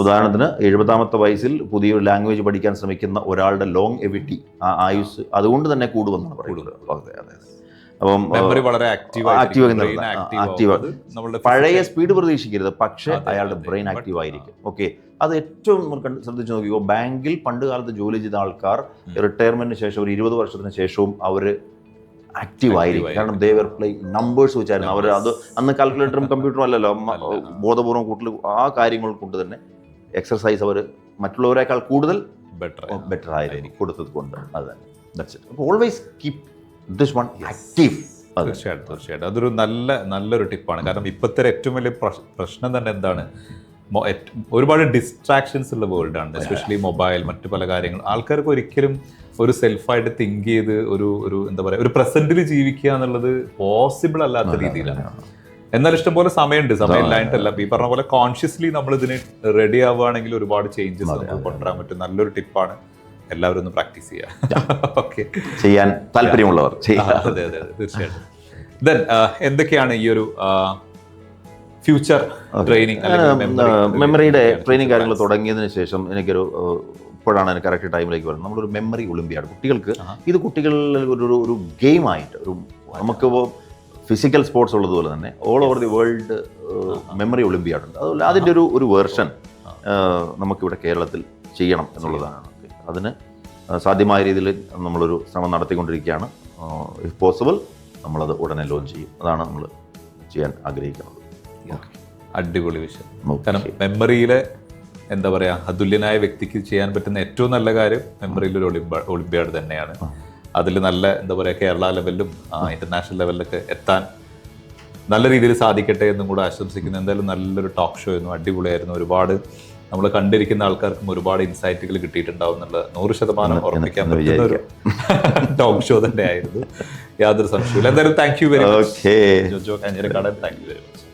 ഉദാഹരണത്തിന് 70ാമത്തെ വയസ്സിൽ പുതിയൊരു ലാംഗ്വേജ് പഠിക്കാൻ ശ്രമിക്കുന്ന ഒരാളുടെ ലോങ് എവിറ്റി, ആ ആയുസ് അതുകൊണ്ട് തന്നെ കൂടുമെന്നാണ് പറയുന്നത്. അപ്പം വളരെ ആക്റ്റീവ്, പഴയ സ്പീഡ് പ്രതീക്ഷിക്കരുത്, പക്ഷേ അയാളുടെ ബ്രെയിൻ ആക്റ്റീവ് ആയിരിക്കും. ഓക്കെ, അത് ഏറ്റവും ശ്രദ്ധിച്ചു നോക്കിയോ, ബാങ്കിൽ പണ്ട് കാലത്ത് ജോലി ചെയ്ത ആൾക്കാർ റിട്ടയർമെന്റിന് ശേഷം ഒരു 20 വർഷത്തിന് ശേഷവും അവർ ആക്റ്റീവ് ആയിരിക്കും. കാരണം ദേ വെർ പ്ലേയിങ് നമ്പേഴ്സ് വെച്ചായിരുന്നു അവർ. അത് അന്ന് കാൽക്കുലേറ്ററും കമ്പ്യൂട്ടറും അല്ലല്ലോ, ബോധപൂർവ്വം കൂട്ടൽ ആ കാര്യങ്ങൾ കൊണ്ട് തന്നെ എക്സർസൈസ് അവർ മറ്റുള്ളവരെക്കാൾ കൂടുതൽ ബെറ്റർ ആയിരുന്നു കൊടുത്തത് കൊണ്ട്. അത് always keep this one active. തീർച്ചയായിട്ടും അതൊരു നല്ലൊരു ടിപ്പാണ്. കാരണം ഇപ്പോഴത്തെ ഏറ്റവും വലിയ പ്രശ്നം തന്നെ എന്താണ്, ഒരുപാട് ഡിസ്ട്രാക്ഷൻസ് ഉള്ള വേൾഡാണ്, എസ്പെഷ്യലി മൊബൈൽ, മറ്റു പല കാര്യങ്ങൾ. ആൾക്കാർക്ക് ഒരിക്കലും ഒരു സെൽഫായിട്ട് തിങ്ക് ചെയ്ത് ഒരു എന്താ പറയുക, ഒരു പ്രസന്റിൽ ജീവിക്കുക എന്നുള്ളത് പോസിബിൾ അല്ലാത്ത രീതിയിലാണ്. എന്നാൽ ഇഷ്ടംപോലെ സമയം ഇല്ലായിട്ടല്ല. ഈ പറഞ്ഞ പോലെ കോൺഷ്യസ്ലി നമ്മൾ ഇതിന് റെഡി ആവുകയാണെങ്കിൽ ഒരുപാട് ചേഞ്ചസ് നമുക്ക് കൊണ്ടുവരാൻ പറ്റും. നല്ലൊരു ടിപ്പാണ്, എല്ലാവരും ഒന്ന് പ്രാക്ടീസ് ചെയ്യുക. ഓക്കെ, ചെയ്യാൻ താല്പര്യമുള്ളവർ. അതെ തീർച്ചയായിട്ടും. ദെൻ എന്തൊക്കെയാണ് ഈ ഒരു ഫ്യൂച്ചർ ട്രെയിനിങ്, മെമ്മറിയുടെ ട്രെയിനിങ് കാര്യങ്ങൾ തുടങ്ങിയതിന് ശേഷം എനിക്കൊരു, ഇപ്പോഴാണ് എനിക്ക് കറക്റ്റ് ടൈമിലേക്ക് വരുന്നത്, നമ്മളൊരു മെമ്മറി ഒളിമ്പിയാഡ് കുട്ടികൾക്ക്, ഇത് കുട്ടികളിൽ ഒരു ഗെയിമായിട്ട്, ഒരു നമുക്കിപ്പോൾ ഫിസിക്കൽ സ്പോർട്സ് ഉള്ളതുപോലെ തന്നെ all over the world memory olympiad ഉണ്ട്. അതുപോലെ അതിൻ്റെ ഒരു വേർഷൻ നമുക്കിവിടെ കേരളത്തിൽ ചെയ്യണം എന്നുള്ളതാണ്. അതിന് സാധ്യമായ രീതിയിൽ നമ്മളൊരു ശ്രമം നടത്തിക്കൊണ്ടിരിക്കുകയാണ്. ഇഫ് പോസിബിൾ നമ്മളത് ഉടനെ ലോഞ്ച് ചെയ്യും. അതാണ് നമ്മൾ ചെയ്യാൻ ആഗ്രഹിക്കുന്നത്. അടിപൊളി വിഷയം. കാരണം മെമ്മറിയിലെ എന്താ പറയുക, അതുല്യനായ വ്യക്തിക്ക് ചെയ്യാൻ പറ്റുന്ന ഏറ്റവും നല്ല കാര്യം മെമ്മറിയിലൊരു ഒളിമ്പിയാഡ് തന്നെയാണ്. അതിൽ നല്ല എന്താ പറയുക, കേരള ലെവലിലും ഇന്റർനാഷണൽ ലെവലിലൊക്കെ എത്താൻ നല്ല രീതിയിൽ സാധിക്കട്ടെ എന്നും കൂടെ ആശംസിക്കുന്നു. എന്തായാലും നല്ലൊരു ടോക്ക് ഷോ ആയിരുന്നു, അടിപൊളിയായിരുന്നു. ഒരുപാട് നമ്മൾ കണ്ടിരിക്കുന്ന ആൾക്കാർക്കും ഒരുപാട് ഇൻസൈറ്റുകൾ കിട്ടിയിട്ടുണ്ടാവും എന്നുള്ള 100% ഉറപ്പിക്കാൻ പറ്റുന്ന ഒരു ടോക്ക് ഷോ തന്നെ ആയിരുന്നു, യാതൊരു സംശയമില്ല. എന്തായാലും thank you very much Jojo Kanjirakkadan. Thank you very much.